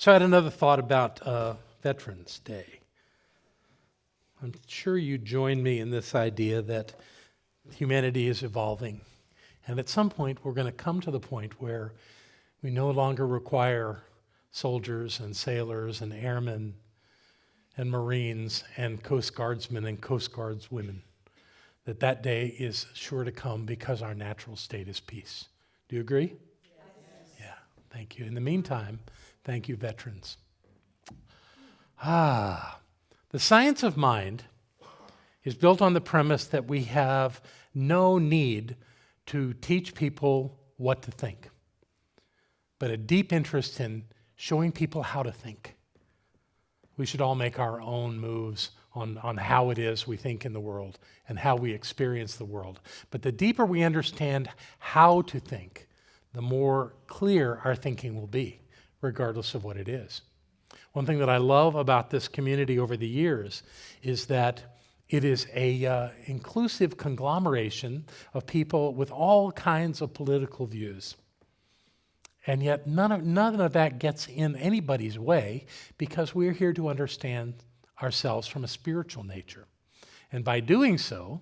So I had another thought about Veterans Day. I'm sure you join me in this idea that humanity is evolving. And at some point, we're going to come to the point where we no longer require soldiers and sailors and airmen and Marines and Coast Guardsmen and Coast Guardswomen. That day is sure to come because our natural state is peace. Do you agree? Yes. Yeah, thank you. In the meantime, thank you, veterans. The science of mind is built on the premise that we have no need to teach people what to think, but a deep interest in showing people how to think. We should all make our own moves on how it is we think in the world and how we experience the world. But the deeper we understand how to think, the more clear our thinking will be, regardless of what it is. One thing that I love about this community over the years is that it is a inclusive conglomeration of people with all kinds of political views. And yet none of that gets in anybody's way because we're here to understand ourselves from a spiritual nature. And by doing so,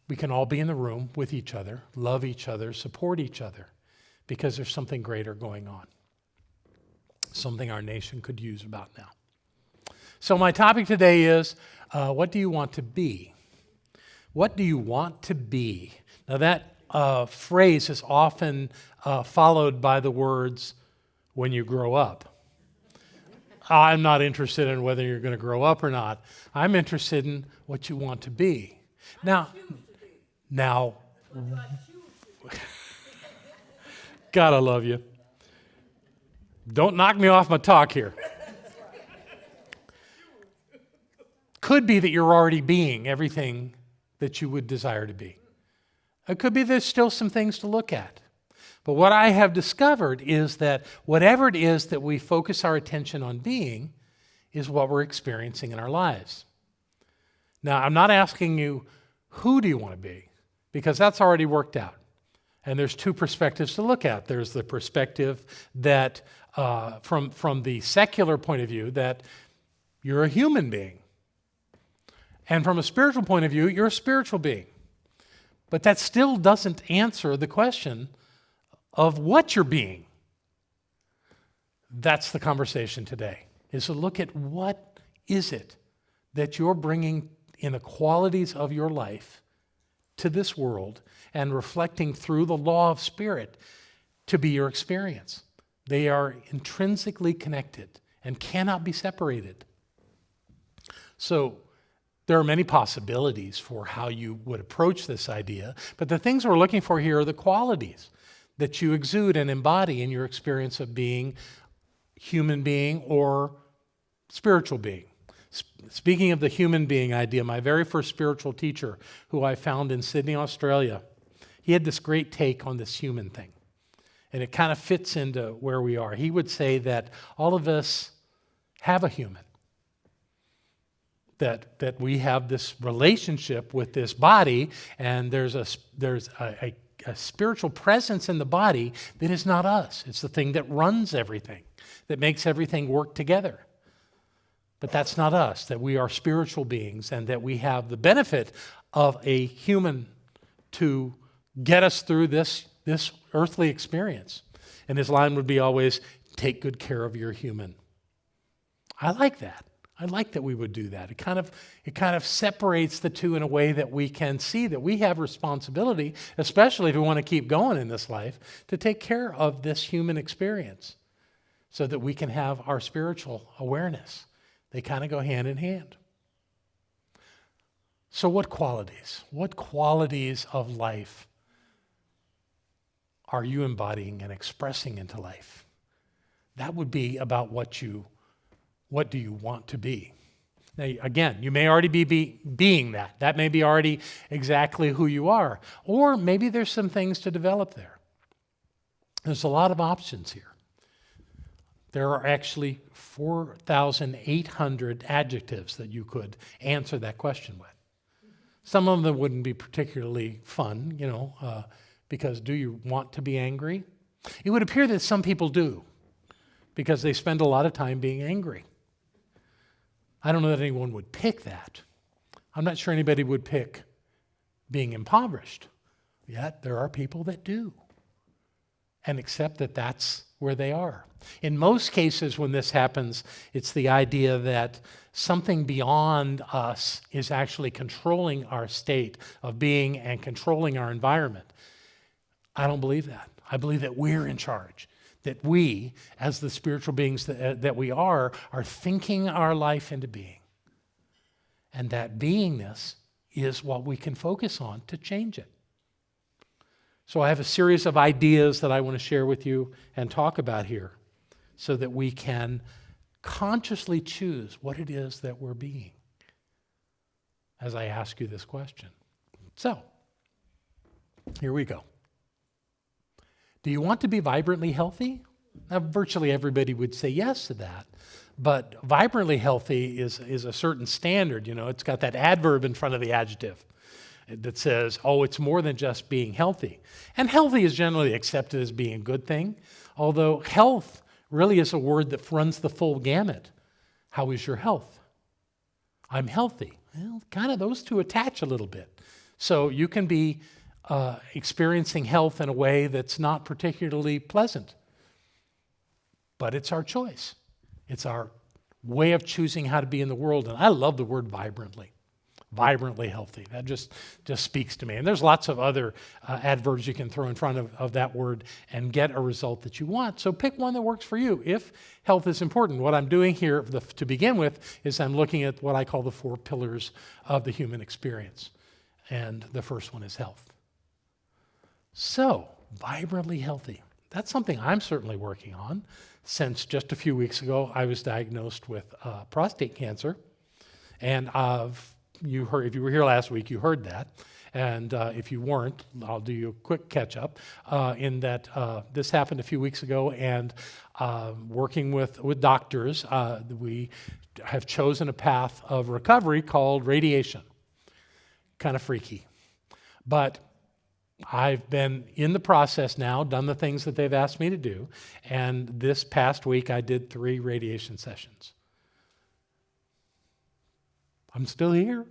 we can all be in the room with each other, love each other, support each other, because there's something greater going on, something our nation could use about now. So my topic today is, what do you want to be? What do you want to be? Now that phrase is often followed by the words, when you grow up. I'm not interested in whether you're going to grow up or not. I'm interested in what you want to be. Now, God, I love you. Don't knock me off my talk here. Could be that you're already being everything that you would desire to be. It could be there's still some things to look at. But what I have discovered is that whatever it is that we focus our attention on being is what we're experiencing in our lives. Now, I'm not asking you, who do you want to be? Because that's already worked out. And there's two perspectives to look at. There's the perspective that, from the secular point of view, that you're a human being. And from a spiritual point of view, you're a spiritual being. But that still doesn't answer the question of what you're being. That's the conversation today, is to look at what is it that you're bringing in the qualities of your life to this world and reflecting through the law of spirit to be your experience. They are intrinsically connected and cannot be separated. So there are many possibilities for how you would approach this idea, but the things we're looking for here are the qualities that you exude and embody in your experience of being human being or spiritual being. Speaking of the human being idea, my very first spiritual teacher, who I found in Sydney, Australia, he had this great take on this human thing. And it kind of fits into where we are. He would say that all of us have a human. That we have this relationship with this body, and there's a spiritual presence in the body that is not us. It's the thing that runs everything, that makes everything work together. But that's not us, that we are spiritual beings and that we have the benefit of a human to get us through this earthly experience. And his line would be always, take good care of your human. I like that. I like that we would do that. It kind of separates the two in a way that we can see that we have responsibility, especially if we want to keep going in this life, to take care of this human experience so that we can have our spiritual awareness. They kind of go hand in hand. So what qualities of life are you embodying and expressing into life? That would be about what do you want to be? Now, again, you may already be being that. That may be already exactly who you are. Or maybe there's some things to develop there. There's a lot of options here. There are actually 4,800 adjectives that you could answer that question with. Some of them wouldn't be particularly fun, because do you want to be angry? It would appear that some people do, because they spend a lot of time being angry. I don't know that anyone would pick that. I'm not sure anybody would pick being impoverished. Yet there are people that do and accept that that's where they are. In most cases when this happens, it's the idea that something beyond us is actually controlling our state of being and controlling our environment. I don't believe that. I believe that we're in charge, that we, as the spiritual beings that we are thinking our life into being. And that beingness is what we can focus on to change it. So I have a series of ideas that I want to share with you and talk about here so that we can consciously choose what it is that we're being as I ask you this question. So, here we go. Do you want to be vibrantly healthy? Now, virtually everybody would say yes to that. But vibrantly healthy is a certain standard. You know, it's got that adverb in front of the adjective that says, oh, it's more than just being healthy. And healthy is generally accepted as being a good thing, although health really is a word that runs the full gamut. How is your health? I'm healthy. Well, kind of those two attach a little bit. So you can be experiencing health in a way that's not particularly pleasant. But it's our choice. It's our way of choosing how to be in the world. And I love the word vibrantly healthy. That just speaks to me. And there's lots of other adverbs you can throw in front of that word and get a result that you want. So pick one that works for you if health is important. What I'm doing here to begin with is I'm looking at what I call the 4 pillars of the human experience. And the first one is health. So, vibrantly healthy. That's something I'm certainly working on. Since just a few weeks ago, I was diagnosed with prostate cancer. And if you were here last week, you heard that. And if you weren't, I'll do you a quick catch up in that this happened a few weeks ago. And working with doctors, we have chosen a path of recovery called radiation. Kind of freaky. But I've been in the process now, done the things that they've asked me to do, and this past week I did 3 radiation sessions. I'm still here.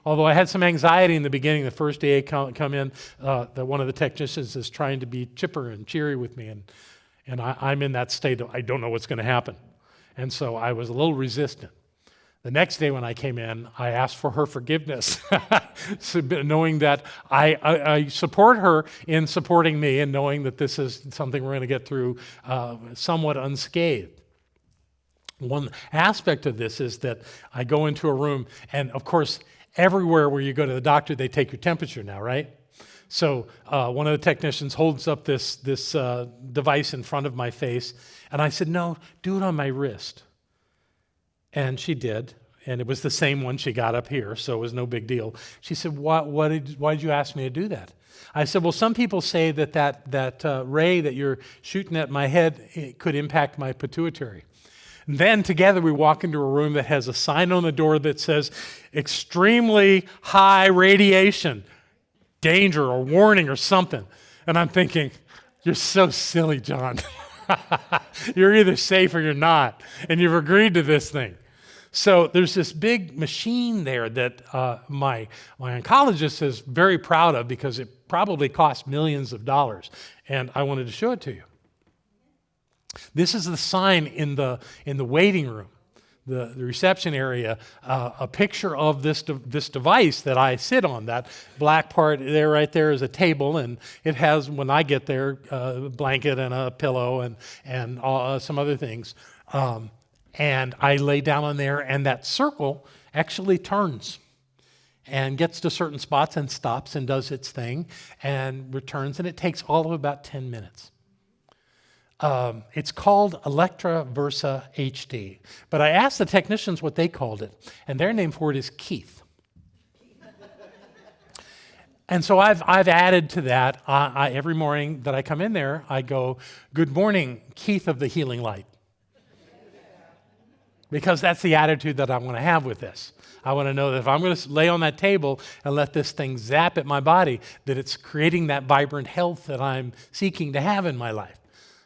Although I had some anxiety in the beginning, the first day I come in, one of the technicians is trying to be chipper and cheery with me, and I'm in that state of I don't know what's going to happen. And so I was a little resistant. The next day when I came in, I asked for her forgiveness, so knowing that I support her in supporting me and knowing that this is something we're going to get through somewhat unscathed. One aspect of this is that I go into a room, and of course, everywhere where you go to the doctor, they take your temperature now, right? So one of the technicians holds up this device in front of my face, and I said, no, do it on my wrist. And she did, and it was the same one she got up here, so it was no big deal. She said, why did you ask me to do that? I said, well, some people say that ray that you're shooting at my head it could impact my pituitary. And then together we walk into a room that has a sign on the door that says, extremely high radiation, danger or warning or something. And I'm thinking, you're so silly, John. You're either safe or you're not, and you've agreed to this thing. So there's this big machine there that my oncologist is very proud of because it probably cost millions of dollars, and I wanted to show it to you. This is the sign in the waiting room, the reception area, a picture of this device that I sit on. That black part there, right there, is a table, and it has, when I get there, a blanket and a pillow and some other things. And I lay down on there, and that circle actually turns and gets to certain spots and stops and does its thing and returns, and it takes all of about 10 minutes. It's called Electra Versa HD. But I asked the technicians what they called it, and their name for it is Keith. And so I've added to that. Every morning that I come in there, I go, good morning, Keith of the Healing Light. Because that's the attitude that I want to have with this. I want to know that if I'm going to lay on that table and let this thing zap at my body, that it's creating that vibrant health that I'm seeking to have in my life.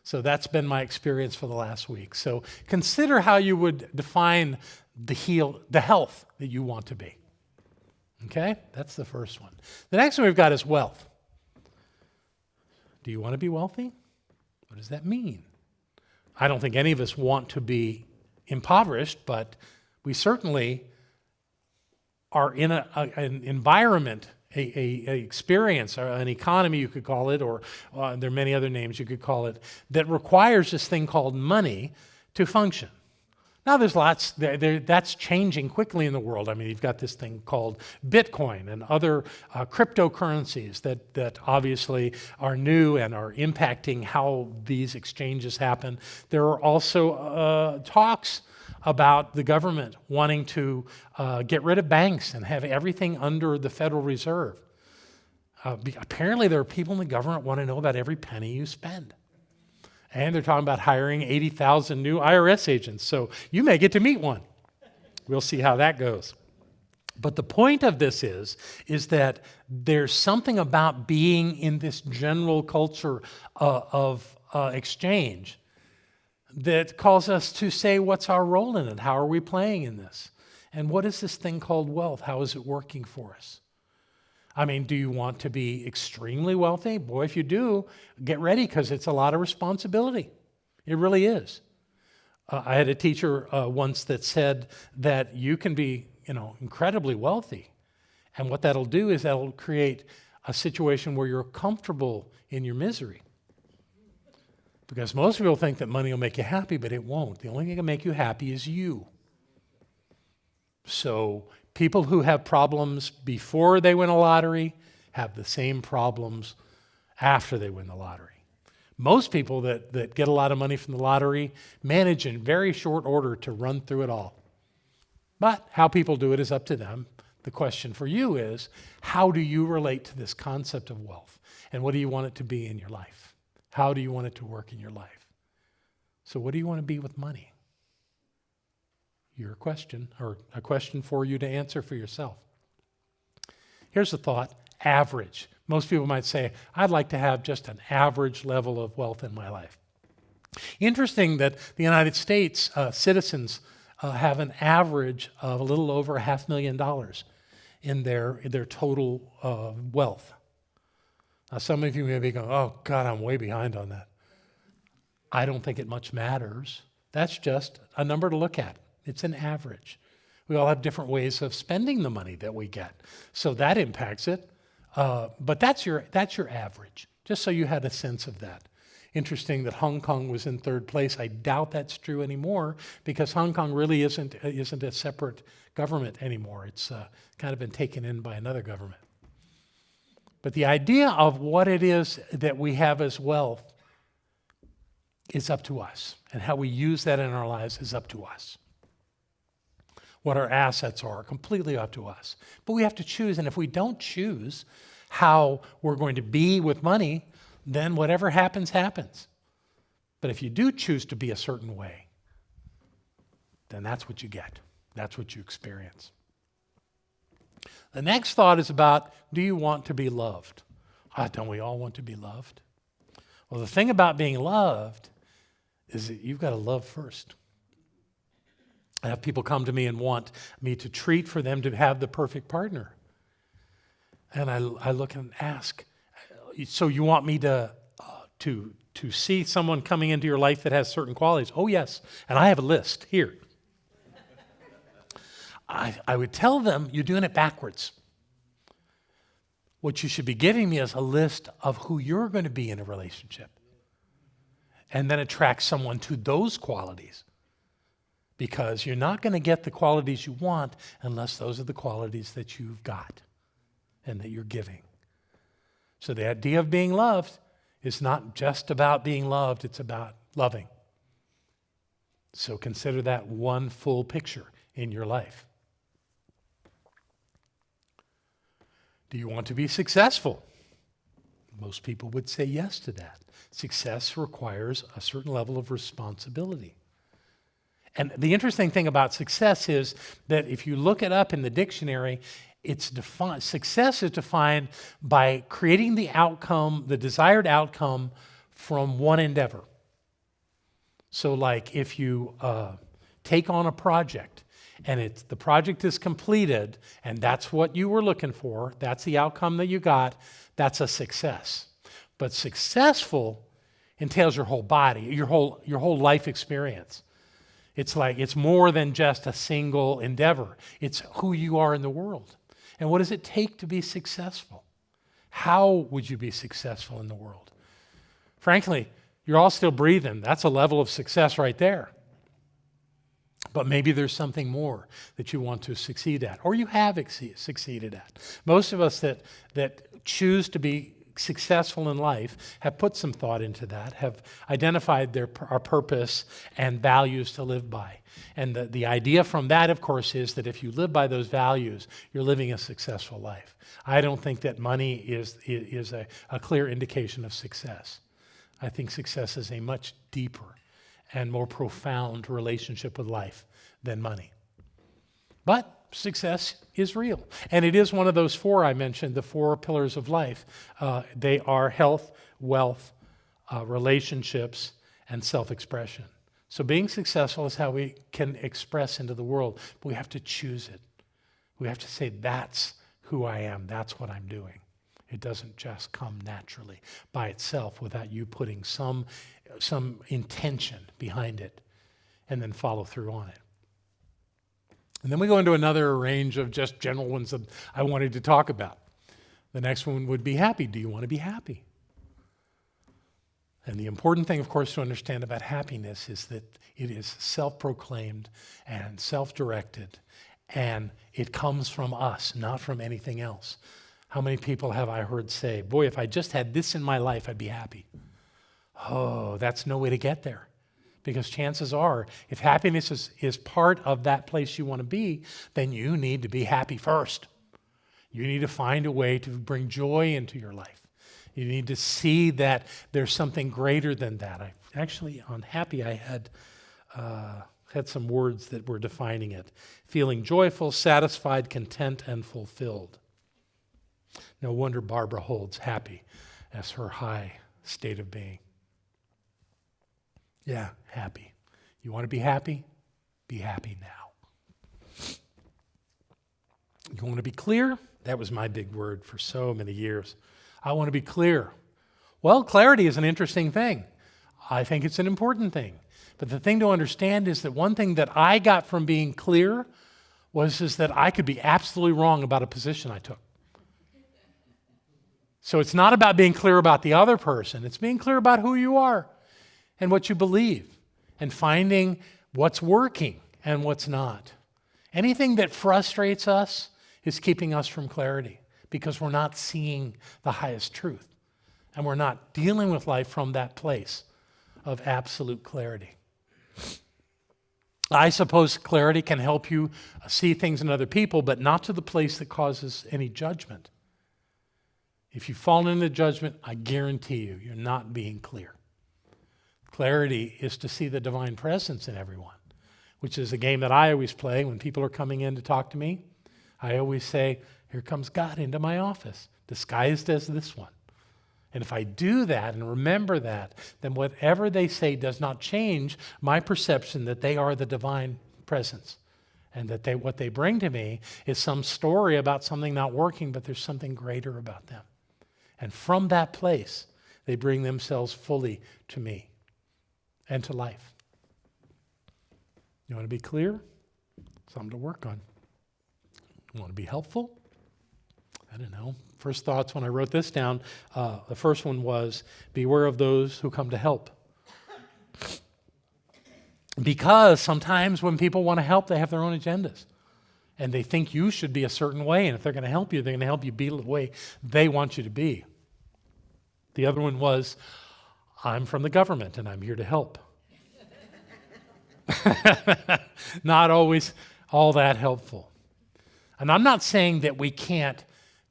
So that's been my experience for the last week. So consider how you would define the health that you want to be. Okay? That's the first one. The next one we've got is wealth. Do you want to be wealthy? What does that mean? I don't think any of us want to be impoverished, but we certainly are in an environment, a experience, or an economy you could call it, or there are many other names you could call it, that requires this thing called money to function. Now there's lots, that's changing quickly in the world. I mean, you've got this thing called Bitcoin and other cryptocurrencies that obviously are new and are impacting how these exchanges happen. There are also talks about the government wanting to get rid of banks and have everything under the Federal Reserve. Apparently there are people in the government who want to know about every penny you spend. And they're talking about hiring 80,000 new IRS agents. So you may get to meet one. We'll see how that goes. But the point of this is that there's something about being in this general culture of exchange that calls us to say, what's our role in it? How are we playing in this? And what is this thing called wealth? How is it working for us? I mean, do you want to be extremely wealthy? Boy, if you do, get ready, because it's a lot of responsibility. It really is. I had a teacher once that said that you can be, incredibly wealthy. And what that'll do is that'll create a situation where you're comfortable in your misery. Because most people think that money will make you happy, but it won't. The only thing that can make you happy is you. So people who have problems before they win a lottery have the same problems after they win the lottery. Most people that get a lot of money from the lottery manage in very short order to run through it all. But how people do it is up to them. The question for you is, how do you relate to this concept of wealth? And what do you want it to be in your life? How do you want it to work in your life? So what do you want to be with money? Your question, or a question for you to answer for yourself. Here's the thought: average. Most people might say, I'd like to have just an average level of wealth in my life. Interesting that the United States citizens have an average of a little over $500,000 in their total wealth. Now, some of you may be going, oh, God, I'm way behind on that. I don't think it much matters. That's just a number to look at. It's an average. We all have different ways of spending the money that we get. So that impacts it. But that's your average, just so you had a sense of that. Interesting that Hong Kong was in third place. I doubt that's true anymore, because Hong Kong really isn't a separate government anymore. It's kind of been taken in by another government. But the idea of what it is that we have as wealth is up to us, and how we use that in our lives is up to us. What our assets are completely up to us. But we have to choose, and if we don't choose how we're going to be with money, then whatever happens, happens. But if you do choose to be a certain way, then that's what you get. That's what you experience. The next thought is about, do you want to be loved? Don't we all want to be loved? Well, the thing about being loved is that you've got to love first. I have people come to me and want me to treat for them to have the perfect partner. And I look and ask, so you want me to see someone coming into your life that has certain qualities? Oh, yes. And I have a list here. I would tell them, you're doing it backwards. What you should be giving me is a list of who you're going to be in a relationship. And then attract someone to those qualities. Because you're not going to get the qualities you want unless those are the qualities that you've got and that you're giving. So the idea of being loved is not just about being loved, it's about loving. So consider that one full picture in your life. Do you want to be successful? Most people would say yes to that. Success requires a certain level of responsibility. And the interesting thing about success is that if you look it up in the dictionary, success is defined by creating the outcome, the desired outcome, from one endeavor. So like if you take on a project and the project is completed and that's what you were looking for, that's the outcome that you got, that's a success. But successful entails your whole body, your whole life experience. It's like it's more than just a single endeavor. It's who you are in the world. And what does it take to be successful? How would you be successful in the world? Frankly, you're all still breathing. That's a level of success right there. But maybe there's something more that you want to succeed at, or you have succeeded at. Most of us that choose to be successful in life have put some thought into that, have identified our purpose and values to live by. And the idea from that, of course, is that if you live by those values, you're living a successful life. I don't think that money is a clear indication of success. I think success is a much deeper and more profound relationship with life than money. But success is real. And it is one of those four I mentioned, the four pillars of life. They are health, wealth, relationships, and self-expression. So being successful is how we can express into the world, but we have to choose it. We have to say, that's who I am, that's what I'm doing. It doesn't just come naturally by itself without you putting some intention behind it and then follow through on it. And then we go into another range of just general ones that I wanted to talk about. The next one would be happy. Do you want to be happy? And the important thing, of course, to understand about happiness is that it is self-proclaimed and self-directed, and it comes from us, not from anything else. How many people have I heard say, boy, if I just had this in my life, I'd be happy. Oh, that's no way to get there. Because chances are, if happiness is part of that place you want to be, then you need to be happy first. You need to find a way to bring joy into your life. You need to see that there's something greater than that. On happy, I had some words that were defining it. Feeling joyful, satisfied, content, and fulfilled. No wonder Barbara holds happy as her high state of being. Yeah, happy. You want to be happy? Be happy now. You want to be clear? That was my big word for so many years. I want to be clear. Well, clarity is an interesting thing. I think it's an important thing. But the thing to understand is that one thing that I got from being clear is that I could be absolutely wrong about a position I took. So it's not about being clear about the other person. It's being clear about who you are and what you believe and finding what's working and what's not. Anything that frustrates us is keeping us from clarity because we're not seeing the highest truth and we're not dealing with life from that place of absolute clarity. I suppose clarity can help you see things in other people, but not to the place that causes any judgment. If you fall into judgment, I guarantee you're not being clear. Clarity is to see the divine presence in everyone, which is a game that I always play when people are coming in to talk to me. I always say, here comes God into my office, disguised as this one. And if I do that and remember that, then whatever they say does not change my perception that they are the divine presence and that what they bring to me is some story about something not working, but there's something greater about them. And from that place, they bring themselves fully to me and to life. You want to be clear? Something to work on. You want to be helpful? I don't know. First thoughts when I wrote this down, the first one was, beware of those who come to help. Because sometimes when people want to help, they have their own agendas. And they think you should be a certain way, and if they're going to help you, they're going to help you be the way they want you to be. The other one was, I'm from the government, and I'm here to help. Not always all that helpful. And I'm not saying that we can't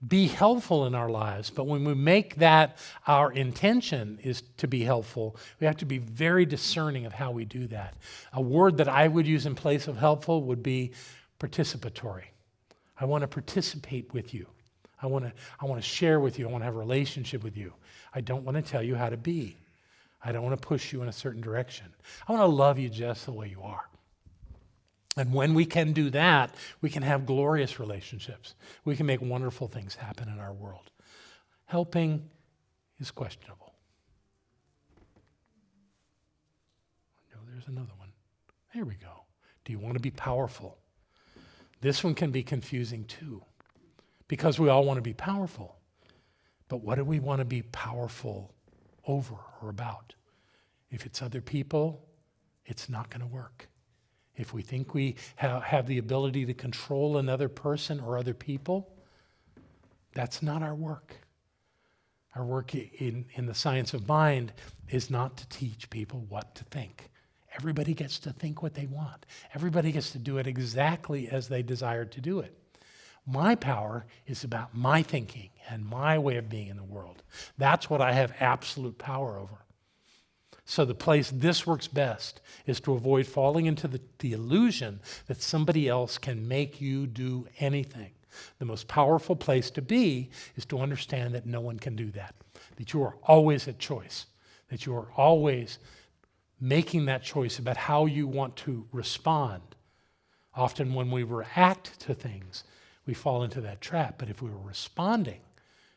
be helpful in our lives, but when we make that our intention is to be helpful, we have to be very discerning of how we do that. A word that I would use in place of helpful would be participatory. I want to participate with you. I want to share with you. I want to have a relationship with you. I don't want to tell you how to be. I don't want to push you in a certain direction. I want to love you just the way you are. And when we can do that, we can have glorious relationships. We can make wonderful things happen in our world. Helping is questionable. No, there's another one. There we go. Do you want to be powerful? This one can be confusing too, because we all want to be powerful. But what do we want to be powerful over or about? If it's other people, it's not going to work. If we think we have the ability to control another person or other people, that's not our work. Our work in the science of mind is not to teach people what to think. Everybody gets to think what they want. Everybody gets to do it exactly as they desire to do it. My power is about my thinking and my way of being in the world. That's what I have absolute power over. So the place this works best is to avoid falling into the illusion that somebody else can make you do anything. The most powerful place to be is to understand that no one can do that, that you are always at choice, that you are always making that choice about how you want to respond. Often when we react to things, we fall into that trap. But if we were responding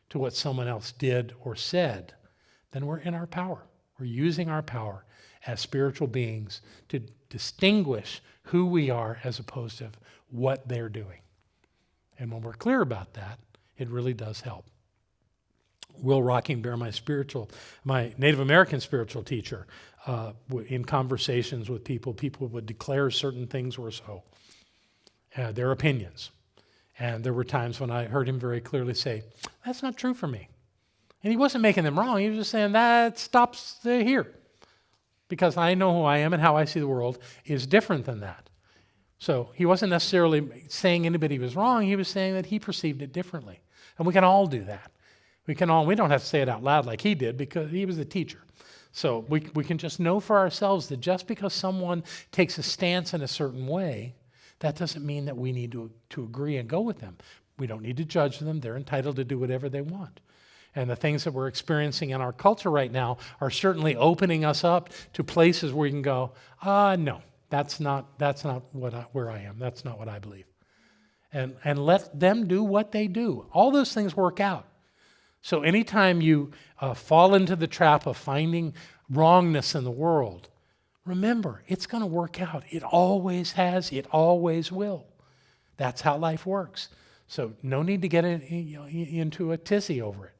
to what someone else did or said, then we're in our power. We're using our power as spiritual beings to distinguish who we are as opposed to what they're doing. And when we're clear about that, it really does help. Will Rockingbear, my Native American spiritual teacher, in conversations with people would declare certain things were so, their opinions. And there were times when I heard him very clearly say, that's not true for me. And he wasn't making them wrong. He was just saying that stops here. Because I know who I am and how I see the world is different than that. So he wasn't necessarily saying anybody was wrong. He was saying that he perceived it differently. And we can all do that. We don't have to say it out loud like he did because he was a teacher. So we can just know for ourselves that just because someone takes a stance in a certain way, that doesn't mean that we need to agree and go with them. We don't need to judge them. They're entitled to do whatever they want. And the things that we're experiencing in our culture right now are certainly opening us up to places where you can go, no, that's not where I am. That's not what I believe. And let them do what they do. All those things work out. So anytime you fall into the trap of finding wrongness in the world, remember, it's going to work out. It always has. It always will. That's how life works. So no need to get into a tizzy over it.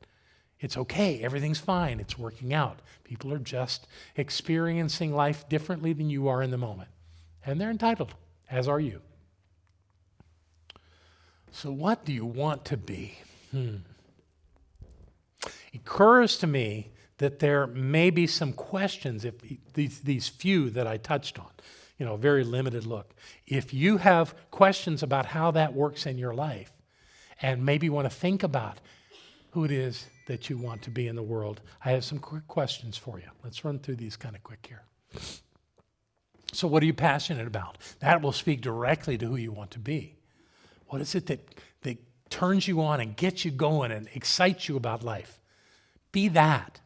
It's okay. Everything's fine. It's working out. People are just experiencing life differently than you are in the moment. And they're entitled, as are you. So what do you want to be? It occurs to me that there may be some questions, if these few that I touched on, a very limited look. If you have questions about how that works in your life and maybe want to think about who it is that you want to be in the world, I have some quick questions for you. Let's run through these kind of quick here. So what are you passionate about? That will speak directly to who you want to be. What is it that turns you on and gets you going and excites you about life? Be that.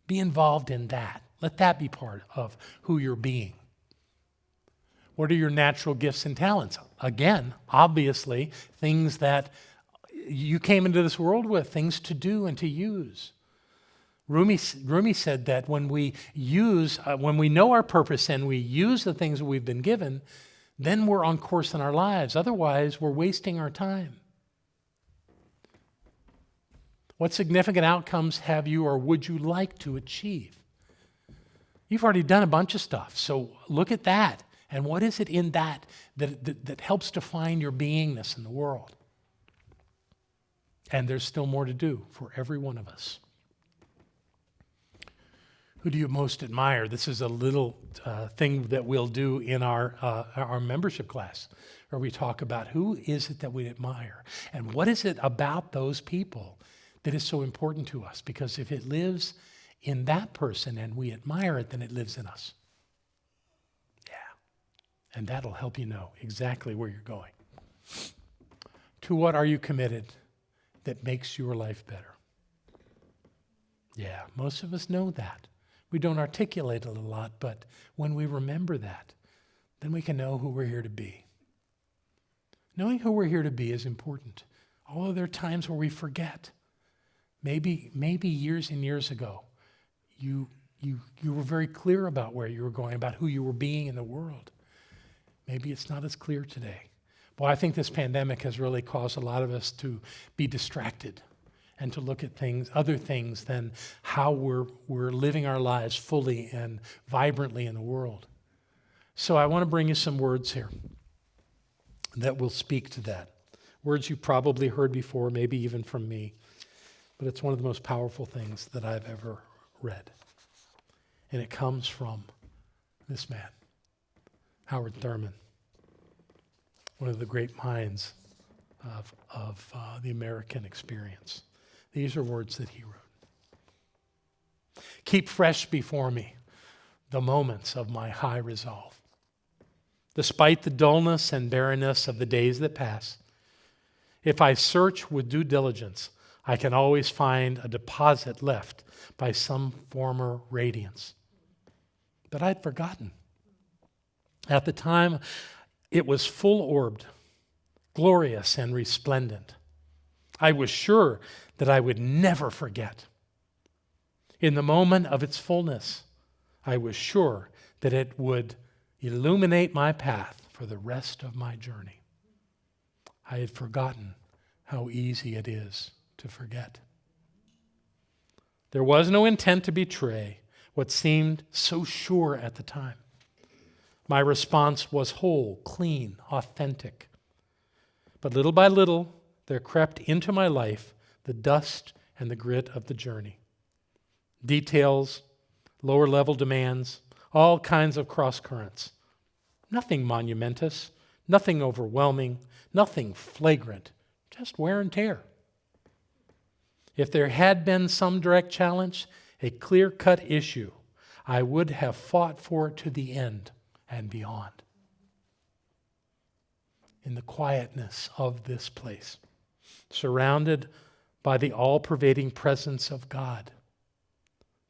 Be involved in that. Let that be part of who you're being. What are your natural gifts and talents? Again, obviously, things that you came into this world with, things to do and to use. Rumi said that when we know our purpose and we use the things that we've been given, then we're on course in our lives. Otherwise, we're wasting our time. What significant outcomes have you or would you like to achieve? You've already done a bunch of stuff, so look at that. And what is it in that helps define your beingness in the world? And there's still more to do for every one of us. Who do you most admire? This is a little thing that we'll do in our membership class, where we talk about who is it that we admire and what is it about those people that is so important to us. Because if it lives in that person and we admire it, then it lives in us. Yeah. And that'll help you know exactly where you're going. To what are you committed that makes your life better? Yeah, most of us know that. We don't articulate it a lot, but when we remember that, then we can know who we're here to be. Knowing who we're here to be is important. Although there are times where we forget. Maybe years and years ago, you were very clear about where you were going, about who you were being in the world. Maybe it's not as clear today. Well, I think this pandemic has really caused a lot of us to be distracted and to look at other things than how we're living our lives fully and vibrantly in the world. So I want to bring you some words here that will speak to that. Words you probably heard before, maybe even from me, but it's one of the most powerful things that I've ever read. And it comes from this man, Howard Thurman, one of the great minds of the American experience. These are words that he wrote. Keep fresh before me the moments of my high resolve. Despite the dullness and barrenness of the days that pass, if I search with due diligence, I can always find a deposit left by some former radiance. But I'd forgotten. At the time, it was full-orbed, glorious and resplendent. I was sure that I would never forget. In the moment of its fullness, I was sure that it would illuminate my path for the rest of my journey. I had forgotten how easy it is to forget. There was no intent to betray what seemed so sure at the time. My response was whole, clean, authentic. But little by little, there crept into my life the dust and the grit of the journey. Details, lower-level demands, all kinds of cross-currents. Nothing monumentous, nothing overwhelming, nothing flagrant, just wear and tear. If there had been some direct challenge, a clear-cut issue, I would have fought for it to the end and beyond. In the quietness of this place, surrounded by the all-pervading presence of God,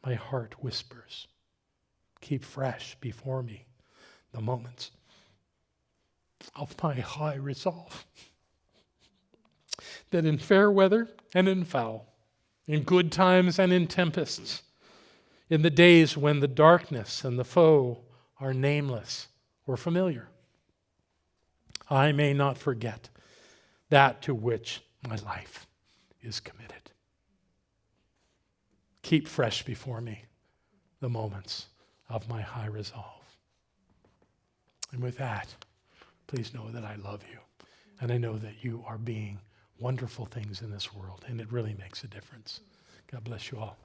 my heart whispers, keep fresh before me the moments of my high resolve, that in fair weather and in foul, in good times and in tempests, in the days when the darkness and the foe are nameless or familiar, I may not forget that to which my life is committed. Keep fresh before me the moments of my high resolve. And with that, please know that I love you. And I know that you are being wonderful things in this world. And it really makes a difference. God bless you all.